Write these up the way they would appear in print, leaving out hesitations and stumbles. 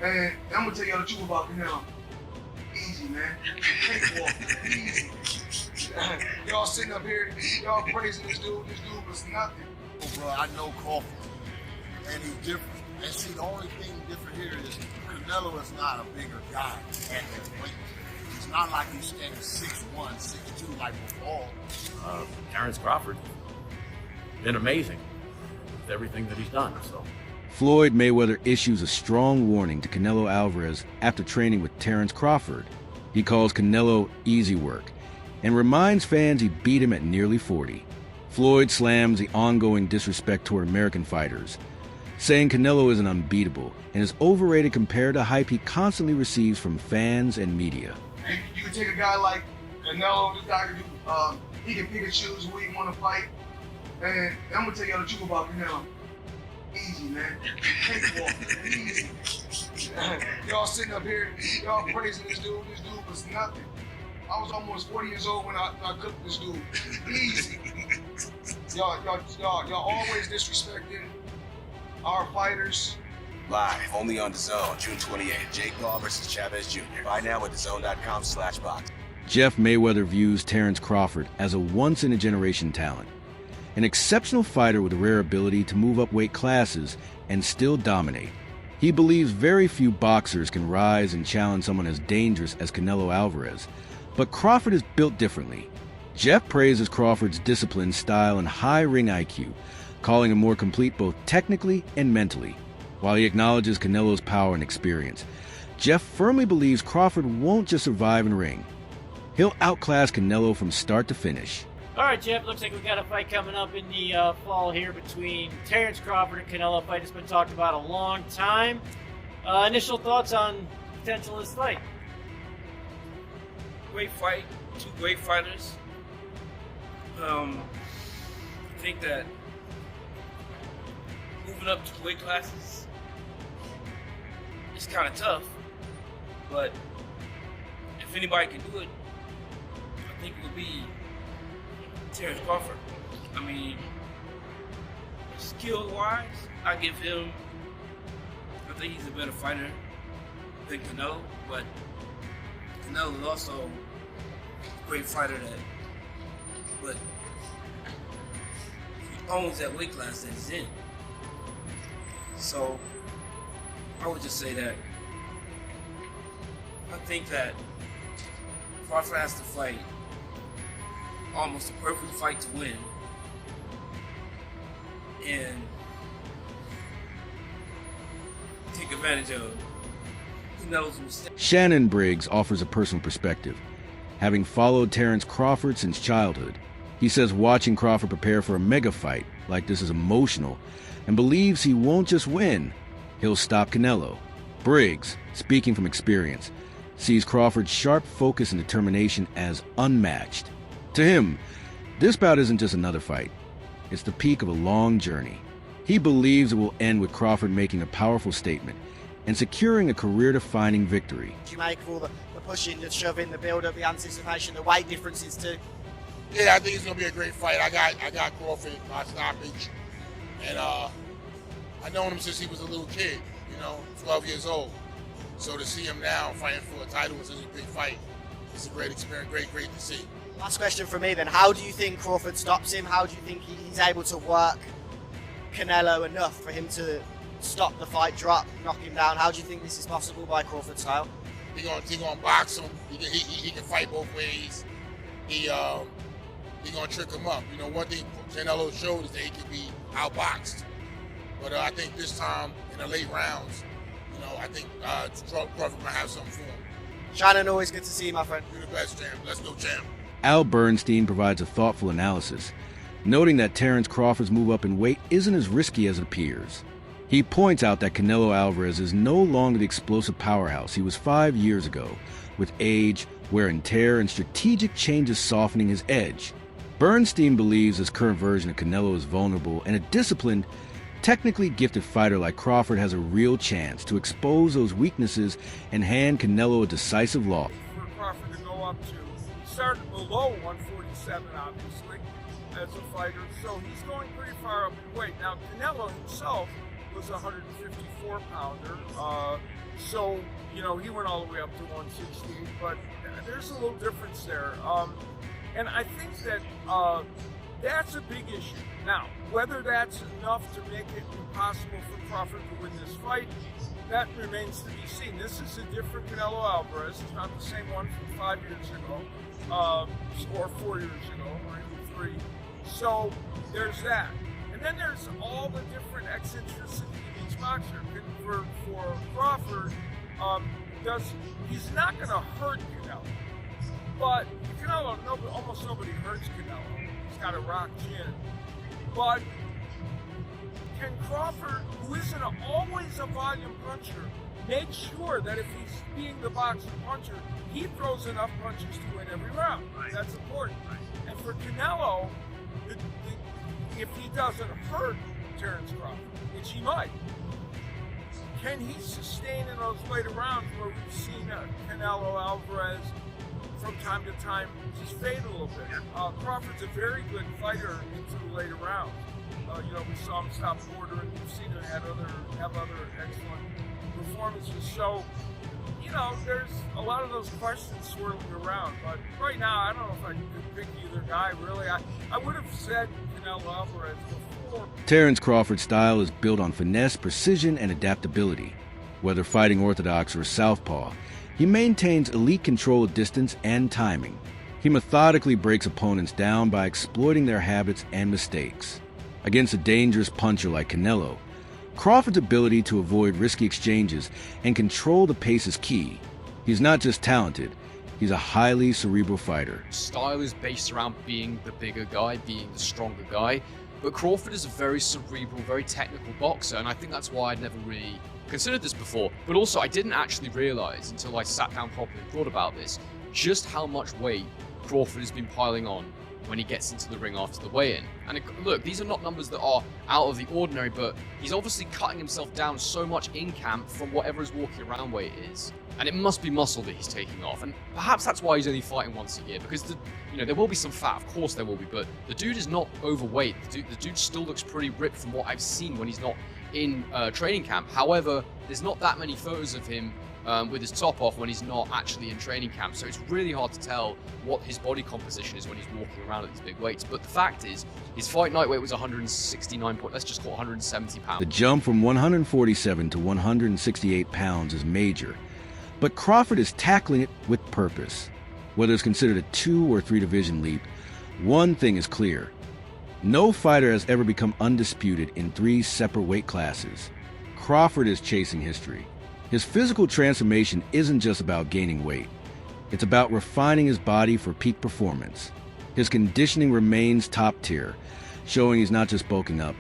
And I'm gonna tell y'all the truth about Canelo. Easy, man. Cakewalk. Easy. Y'all sitting up here, y'all praising this dude. This dude was nothing. Bro, I know Crawford, and he's different. And see, the only thing different here is Canelo is not a bigger guy at his weight. It's not like he's standing 6'1", 6'2", like before. Terence Crawford, been amazing with everything that he's done. So, Floyd Mayweather issues a strong warning to Canelo Alvarez after training with Terence Crawford. He calls Canelo easy work and reminds fans he beat him at nearly 40. Floyd slams the ongoing disrespect toward American fighters, saying Canelo isn't unbeatable and is overrated compared to hype he constantly receives from fans and media. You can take a guy like Canelo, this guy can do, he can pick and choose who he want to fight. And I'm gonna tell y'all the truth about Canelo. Easy, man. Cakewalk. Easy. Y'all sitting up here, y'all praising this dude. This dude was nothing. I was almost 40 years old when I cooked this dude. Easy. Y'all always disrespecting our fighters. Live, only on DAZN, June 28th. Jake Paul versus Chavez Jr. Buy now at DAZN.com/box. Jeff Mayweather views Terence Crawford as a once-in-a-generation talent, an exceptional fighter with a rare ability to move up weight classes and still dominate. He believes very few boxers can rise and challenge someone as dangerous as Canelo Alvarez, but Crawford is built differently. Jeff praises Crawford's discipline, style, and high ring IQ, calling him more complete both technically and mentally. While he acknowledges Canelo's power and experience, Jeff firmly believes Crawford won't just survive in ring. He'll outclass Canelo from start to finish. All right, Jeff, looks like we got a fight coming up in the fall here between Terence Crawford and Canelo. Fight has been talked about a long time. Initial thoughts on potential of this fight? Great fight, two great fighters. I think that moving up to weight classes is kind of tough, but if anybody can do it, I think it would be Terence Crawford. I mean, skill-wise, I think he's a better fighter than Canelo, but Canelo is also a great fighter but he owns that weight class that he's in. So I would just say that I think that Crawford has to fight almost a perfect fight to win, and take advantage of Canelo's mistakes. Shannon Briggs offers a personal perspective. Having followed Terence Crawford since childhood, he says watching Crawford prepare for a mega fight like this is emotional and believes he won't just win, he'll stop Canelo. Briggs, speaking from experience, sees Crawford's sharp focus and determination as unmatched. To him, this bout isn't just another fight. It's the peak of a long journey. He believes it will end with Crawford making a powerful statement and securing a career-defining victory. Do you make all the pushing, the shoving, the build-up, the anticipation, the weight differences too? Yeah, I think it's gonna be a great fight. I got Crawford by stoppage, and I known him since he was a little kid, 12 years old. So to see him now fighting for a title in such a big fight, it's a great experience, great to see. Last question from me then, how do you think Crawford stops him? How do you think he's able to work Canelo enough for him to stop the fight, drop, knock him down? How do you think this is possible by Crawford's style? He gonna box him. He can fight both ways. He gonna trick him up. One thing Canelo showed is that he can be outboxed. But I think this time in the late rounds, I think Crawford might have something for him. Shannon, always good to see you, my friend. You're the best, champ. Let's go, champ. Al Bernstein provides a thoughtful analysis, noting that Terence Crawford's move up in weight isn't as risky as it appears. He points out that Canelo Alvarez is no longer the explosive powerhouse he was 5 years ago, with age, wear and tear, and strategic changes softening his edge. Bernstein believes his current version of Canelo is vulnerable, and a disciplined, technically gifted fighter like Crawford has a real chance to expose those weaknesses and hand Canelo a decisive loss. For Crawford to go up to, he started below 147 obviously as a fighter, so he's going pretty far up in weight. Now Canelo himself was a 154 pounder. So, you know, he went all the way up to 168, but there's a little difference there. And I think that that's a big issue. Now, whether that's enough to make it impossible for Crawford to win this fight, that remains to be seen. This is a different Canelo Alvarez. It's not the same one from 5 years ago, or 4 years ago, or even 3. So there's that. And then there's all the different eccentricities of each boxer. For Crawford, he's not going to hurt Canelo. But Canelo, almost nobody hurts Canelo. He's got a rock chin. But can Crawford, who isn't always a volume puncher, make sure that if he's being the boxing puncher, he throws enough punches to win every round? Right. That's important. Right. And for Canelo, if he doesn't hurt Terence Crawford, which he might, can he sustain in those later rounds where we've seen Canelo Alvarez from time to time just fade a little bit? Crawford's a very good fighter into the later rounds. You know, we saw him stop Porter, and we've seen him have other excellent performances. So, you know, there's a lot of those questions swirling around. But right now, I don't know if I could pick either guy, really. I would have said Canelo Alvarez before. Terence Crawford's style is built on finesse, precision, and adaptability. Whether fighting orthodox or southpaw, he maintains elite control of distance and timing. He methodically breaks opponents down by exploiting their habits and mistakes. Against a dangerous puncher like Canelo, Crawford's ability to avoid risky exchanges and control the pace is key. He's not just talented, he's a highly cerebral fighter. Style is based around being the bigger guy, being the stronger guy, but Crawford is a very cerebral, very technical boxer, and I think that's why I'd never really considered this before. But also, I didn't actually realize until I sat down properly and thought about this, just how much weight Crawford has been piling on when he gets into the ring after the weigh-in. And look, these are not numbers that are out of the ordinary, but he's obviously cutting himself down so much in camp from whatever his walking around weight is. And it must be muscle that he's taking off. And perhaps that's why he's only fighting once a year, because there will be some fat, of course there will be, but the dude is not overweight. The dude still looks pretty ripped from what I've seen when he's not in training camp. However, there's not that many photos of him with his top off when he's not actually in training camp, so it's really hard to tell what his body composition is when he's walking around at these big weights. But the fact is, his fight night weight was 169 let's just call it 170 pounds. The jump from 147 to 168 pounds is major, but Crawford is tackling it with purpose. Whether it's considered a 2 or 3 division leap, one thing is clear: no fighter has ever become undisputed in 3 separate weight classes. Crawford is chasing history. His physical transformation isn't just about gaining weight. It's about refining his body for peak performance. His conditioning remains top tier, showing he's not just bulking up.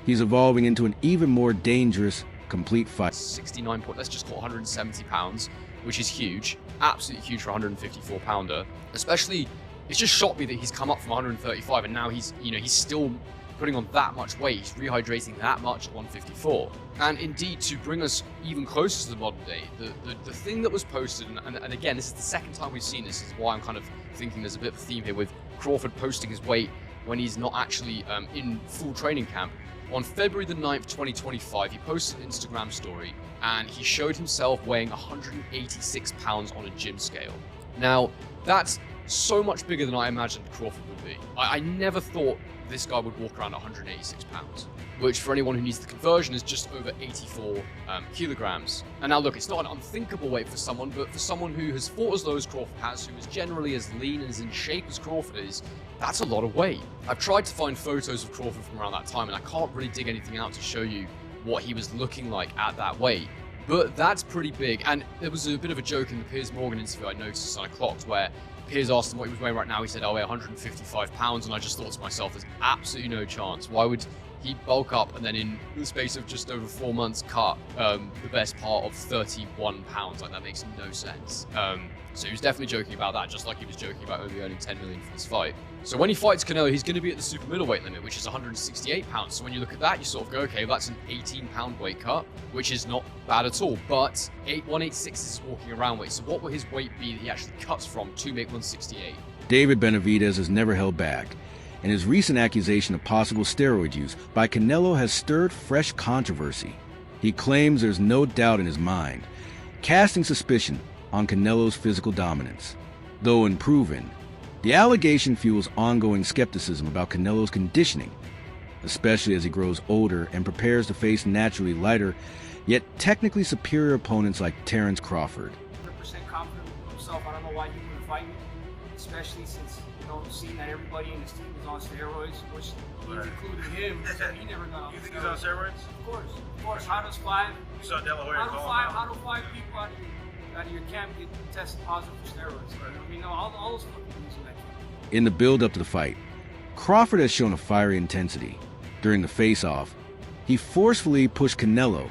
He's evolving into an even more dangerous, complete fight. 69 let's just call it 170 pounds, which is huge. Absolutely huge for a 154 pounder. Especially, it's just shocked me that he's come up from 135 and now he's still putting on that much weight, he's rehydrating that much at 154. And indeed, to bring us even closer to the modern day, the thing that was posted, and again, this is the second time we've seen this, is why I'm kind of thinking there's a bit of a theme here with Crawford posting his weight when he's not actually in full training camp. On February the 9th, 2025, he posted an Instagram story, and he showed himself weighing 186 pounds on a gym scale. Now, that's so much bigger than I imagined Crawford would be. I never thought this guy would walk around 186 pounds, which for anyone who needs the conversion is just over 84 kilograms. And now look, it's not an unthinkable weight for someone, but for someone who has fought as low as Crawford has, who is generally as lean and as in shape as Crawford is, that's a lot of weight. I've tried to find photos of Crawford from around that time, and I can't really dig anything out to show you what he was looking like at that weight. But that's pretty big. And there was a bit of a joke in the Piers Morgan interview I noticed on a clock where Piers asked him what he was weighing right now. He said, I weigh 155 pounds. And I just thought to myself, there's absolutely no chance. Why would he bulk up and then in the space of just over 4 months cut the best part of 31 pounds? Like, that makes no sense. So he was definitely joking about that, just like he was joking about only earning 10 million for this fight. So when he fights Canelo, he's going to be at the super middleweight limit, which is 168 pounds. So when you look at that, you sort of go, okay, well, that's an 18-pound weight cut, which is not bad at all. But 186 is his walking around weight. So what will his weight be that he actually cuts from to make 168? David Benavidez has never held back. and his recent accusation of possible steroid use by Canelo has stirred fresh controversy. He claims there's no doubt in his mind, casting suspicion on Canelo's physical dominance. Though unproven, the allegation fuels ongoing skepticism about Canelo's conditioning, especially as he grows older and prepares to face naturally lighter, yet technically superior opponents like Terence Crawford. 100% confident in himself. I don't know why he wouldn't fight me, especially since, seeing that everybody in his team is on steroids, which means including him, so he never got on steroids. You think he's on steroids? Of course. How do five people out of your camp get tested positive for steroids? Right. I mean, all those fucking dudes in that camp. In the build-up to the fight, Crawford has shown a fiery intensity. During the face-off, he forcefully pushed Canelo,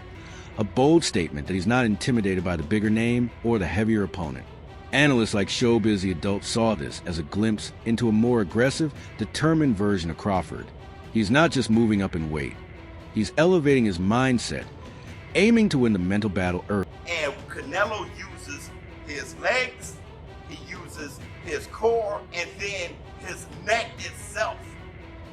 a bold statement that he's not intimidated by the bigger name or the heavier opponent. Analysts like Showbiz the Adult saw this as a glimpse into a more aggressive, determined version of Crawford. He's not just moving up in weight. He's elevating his mindset, aiming to win the mental battle early. And Canelo uses his legs, he uses his core, and then his neck itself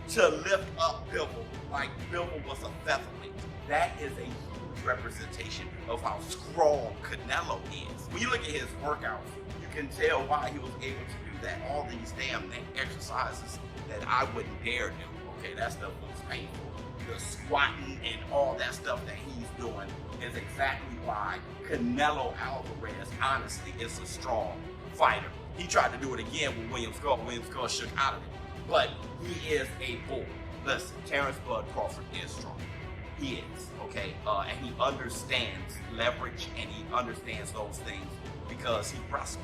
to lift up Bivol like Bivol was a featherweight. That is a huge representation of how strong Canelo is. When you look at his workouts, you can tell why he was able to do that. All these damn neck exercises that I wouldn't dare do. Okay, that stuff looks painful. The squatting and all that stuff that he's doing is exactly why Canelo Alvarez, honestly, is a strong fighter. He tried to do it again with William Skull. William Skull shook out of it. But he is a bull. Listen, Terence Bud Crawford is strong. He is, okay? And he understands leverage and he understands those things because he wrestled.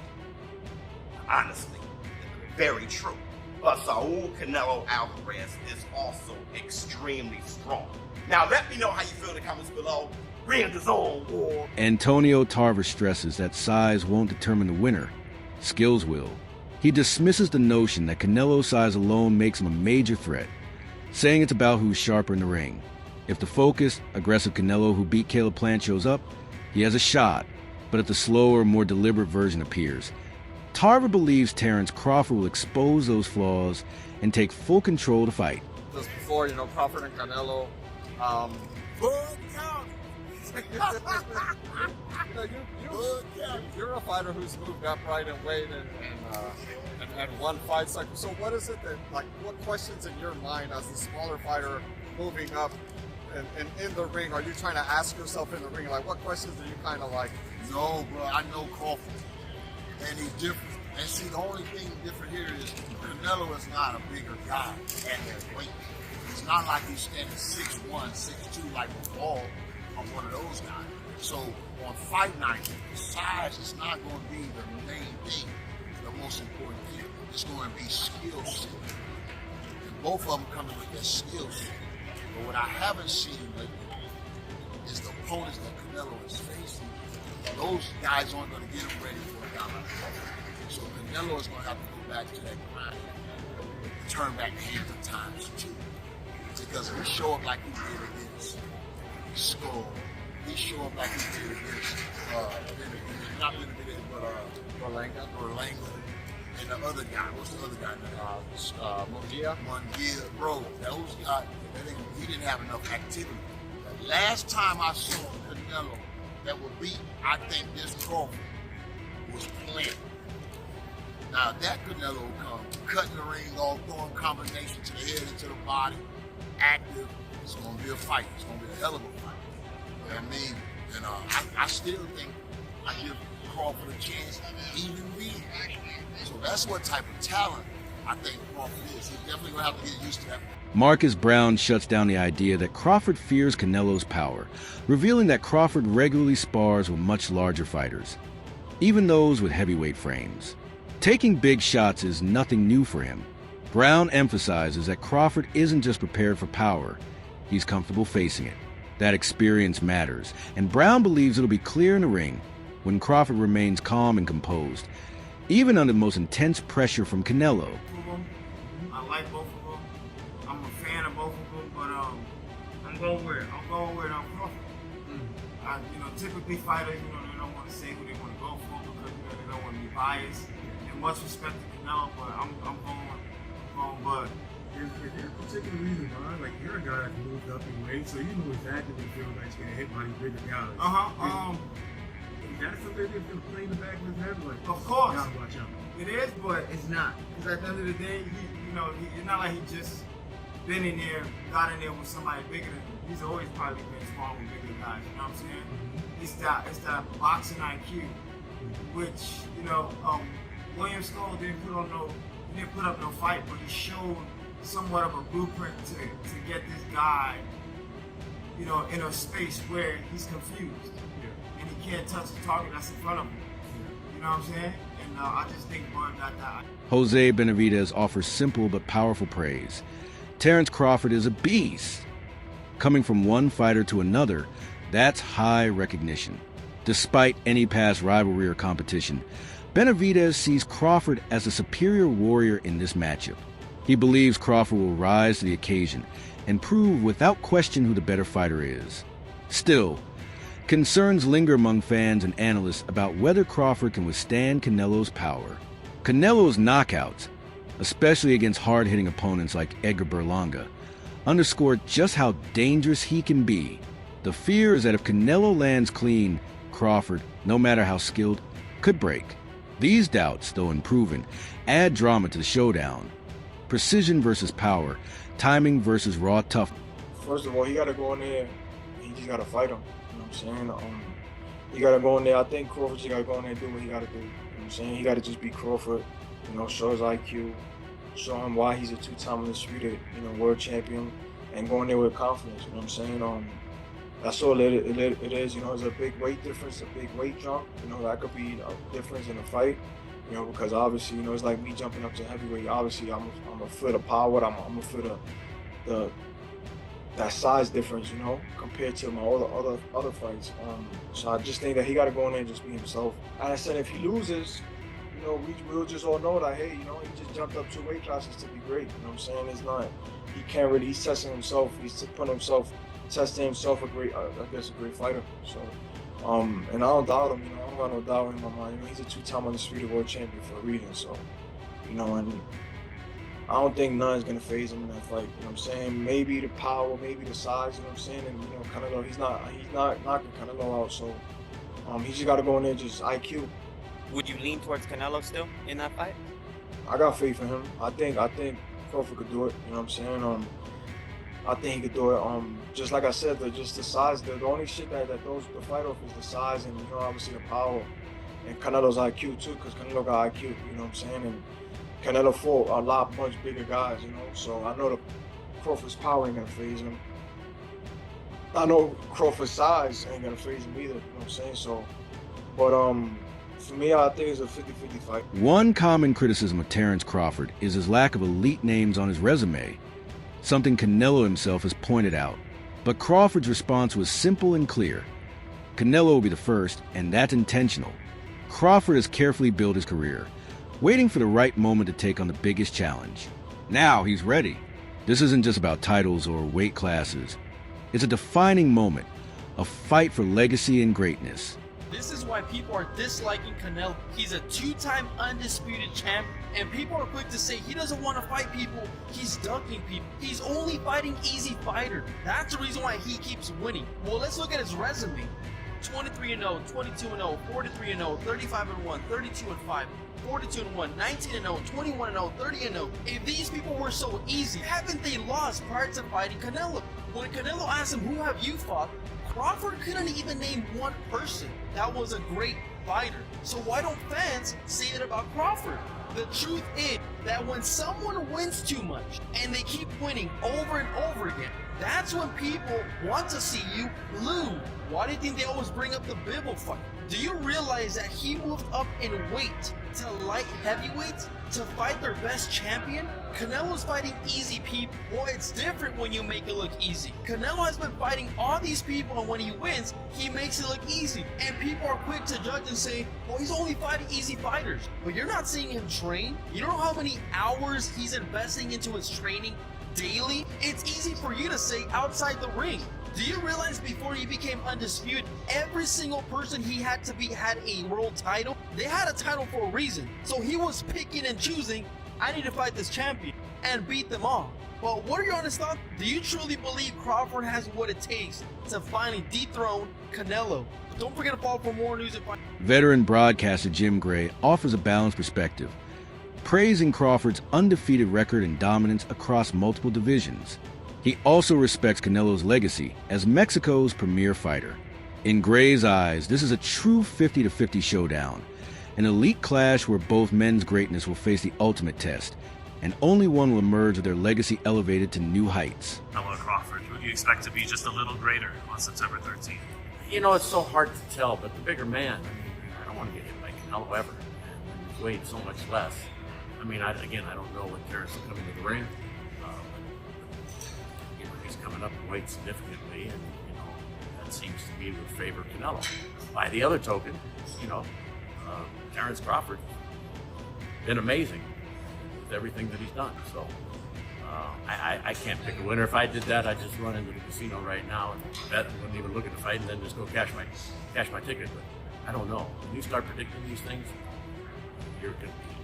Honestly, very true. But Saul Canelo Alvarez is also extremely strong. Now, let me know how you feel in the comments below. Ring the Zone War. Antonio Tarver stresses that size won't determine the winner. Skills will. He dismisses the notion that Canelo's size alone makes him a major threat, saying it's about who's sharper in the ring. If the focused, aggressive Canelo who beat Caleb Plant shows up, he has a shot, but if the slower, more deliberate version appears, Tarver believes Terence Crawford will expose those flaws and take full control to fight. Just before, Crawford and Canelo, you're a fighter who's moved upright in weight and won fight cycle. So what is it that, what questions in your mind as the smaller fighter moving up and in the ring, are you trying to ask yourself in the ring? Like, what questions are you kind of like? No, bro, I know Crawford, and he's different. And see, the only thing different here is Canelo is not a bigger guy at that weight. It's not like he's standing 6'1", 6'2", like Ball or one of those guys. So on fight night, size is not going to be the main thing, the most important thing. It's going to be skill set. And both of them coming with their skill set. But what I haven't seen lately is the opponents that Canelo is facing. Those guys aren't going to get him ready for a guy like that. So Canelo is going to have to go back to that grind, turn back the hands of times too. Because if he show up like he did against Skull, he show up like he did against not Benavidez, but Berlanga, and the other guy. What's the other guy name? Munguia, bro. Those guys, he didn't have enough activity. The last time I saw Canelo that would beat, I think this Crawford was playing. Now that Canelo will come, cutting the ring off, throwing combinations to the head and to the body, active. It's going to be a fight. It's going to be a hell of a fight. You know what I mean? And I still think I give Crawford a chance, even me. So that's what type of talent I think Crawford is. He's definitely going to have to get used to that. Marcus Brown shuts down the idea that Crawford fears Canelo's power, revealing that Crawford regularly spars with much larger fighters, even those with heavyweight frames. Taking big shots is nothing new for him. Brown emphasizes that Crawford isn't just prepared for power, he's comfortable facing it. That experience matters, and Brown believes it'll be clear in the ring when Crawford remains calm and composed, even under the most intense pressure from Canelo. I like both of them. I'm a fan of both of them, but I'm going with Crawford. Typically fighters, they don't want to say who they want to go for because they don't want to be biased. And much respect to Canelo, but I'm going Bud. Is there a particular reason why? Like, you're a guy that moved up in weight, so you know exactly what it feels like to get hit by these bigger guys. Is that something that's going to play in the back of his head? Like, of course. Gotta watch out. It is, but it's not. Because at the end of the day, it's not like he just been in there, got in there with somebody bigger than him. He's always probably been strong with bigger guys. You know what I'm saying? Mm-hmm. It's that boxing IQ, which William Skull didn't put up no fight, but he showed somewhat of a blueprint to get this guy, in a space where he's confused and he can't touch the target that's in front of him. You know what I'm saying? And I just think Bud got that. Jose Benavidez offers simple but powerful praise. Terence Crawford is a beast. Coming from one fighter to another, that's high recognition. Despite any past rivalry or competition, Benavidez sees Crawford as a superior warrior in this matchup. He believes Crawford will rise to the occasion and prove without question who the better fighter is. Still, concerns linger among fans and analysts about whether Crawford can withstand Canelo's power. Canelo's knockouts, especially against hard-hitting opponents like Edgar Berlanga, underscore just how dangerous he can be. The fear is that if Canelo lands clean, Crawford, no matter how skilled, could break. These doubts, though unproven, add drama to the showdown. Precision versus power, timing versus raw toughness. First of all, he got to go in there, he just got to fight him. You know what I'm saying? He got to go in there. I think Crawford just got to go in there and do what he got to do. You know what I'm saying? He got to just be Crawford, show his IQ, show him why he's a two-time undisputed, world champion, and go in there with confidence. You know what I'm saying? That's all it is. There's a big weight difference, a big weight jump. That could be a difference in a fight. Because obviously, it's like me jumping up to heavyweight. Obviously, I'm a foot of power. I'm a foot of that size difference, compared to my other fights. So I just think that he got to go in there and just be himself. And I said, if he loses, we'll just all know that, hey, he just jumped up 2 weight classes to be great. You know what I'm saying? It's not. He can't really. He's testing himself. He's putting himself, testing himself a great fighter. So. And I don't doubt him, I don't got no doubt in my mind. He's a 2-time undisputed world champion for a reason, so, and I don't think none's gonna phase him in that fight. You know what I'm saying? Maybe the power, maybe the size, you know what I'm saying? And Canelo, he's not knocking Canelo out, so he just gotta go in there just IQ. Would you lean towards Canelo still in that fight? I got faith in him. I think Crawford could do it, you know what I'm saying? I think he could do it. Just like I said, just the size. The only shit that throws the fight off is the size and, obviously the power. And Canelo's IQ too, because Canelo got IQ, you know what I'm saying? And Canelo fought a much bigger guys, So I know Crawford's power ain't gonna phase him. I know Crawford's size ain't gonna phase him either, you know what I'm saying? So, but for me, I think it's a 50-50 fight. One common criticism of Terence Crawford is his lack of elite names on his resume, something Canelo himself has pointed out. But Crawford's response was simple and clear. Canelo will be the first, and that's intentional. Crawford has carefully built his career, waiting for the right moment to take on the biggest challenge. Now he's ready. This isn't just about titles or weight classes. It's a defining moment, a fight for legacy and greatness. This is why people are disliking Canelo. He's a 2-time undisputed champ, and people are quick to say he doesn't want to fight people, he's ducking people. He's only fighting easy fighters. That's the reason why he keeps winning. Well, let's look at his resume. 23-0, 22-0, 43-0, 35-1, 32-5, 42-1, 19-0, 21-0, 30-0. If these people were so easy, haven't they lost prior to fighting Canelo? When Canelo asked him, who have you fought? Crawford couldn't even name one person that was a great fighter. So why don't fans say that about Crawford? The truth is that when someone wins too much and they keep winning over and over again, that's when people want to see you lose. Why do you think they always bring up the Bivol fight? Do you realize that he moved up in weight to light heavyweight to fight their best champion? Canelo's fighting easy people. Well, it's different when you make it look easy. Canelo has been fighting all these people, and when he wins, he makes it look easy. And people are quick to judge and say, well, he's only fighting easy fighters. But you're not seeing him train. You don't know how many hours he's investing into his training daily? It's easy for you to say outside the ring. Do you realize before he became undisputed, every single person he had to beat had a world title? They had a title for a reason. So he was picking and choosing, I need to fight this champion. and beat them all. But what are your honest thoughts? Do you truly believe Crawford has what it takes to finally dethrone Canelo? But don't forget to follow for more news and find. Veteran broadcaster Jim Gray offers a balanced perspective, praising Crawford's undefeated record and dominance across multiple divisions. He also respects Canelo's legacy as Mexico's premier fighter. In Gray's eyes, this is a true 50-50 showdown, an elite clash where both men's greatness will face the ultimate test, and only one will emerge with their legacy elevated to new heights. Canelo Crawford, who do you expect to be just a little greater on September 13th? You know, it's so hard to tell, but the bigger man, I mean, I don't want to get hit by Canelo ever. And he's weighed so much less. I mean, I don't know when Terence will come into the ring. You know, he's coming up in weight significantly, and, you know, that seems to me would favor Canelo. By the other token, you know, Terence Crawford, been amazing with everything that he's done. So I can't pick a winner. If I did that, I'd just run into the casino right now and bet and wouldn't even look at the fight and then just go cash my ticket. But I don't know. When you start predicting these things,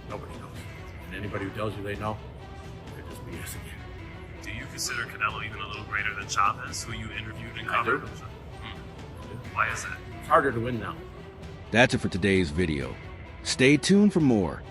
nobody knows. And anybody who tells you they know, they're just BSing you. Do you consider Canelo even a little greater than Chavez, who you interviewed and covered? I do. Why is that? It's harder to win now. That's it for today's video. Stay tuned for more.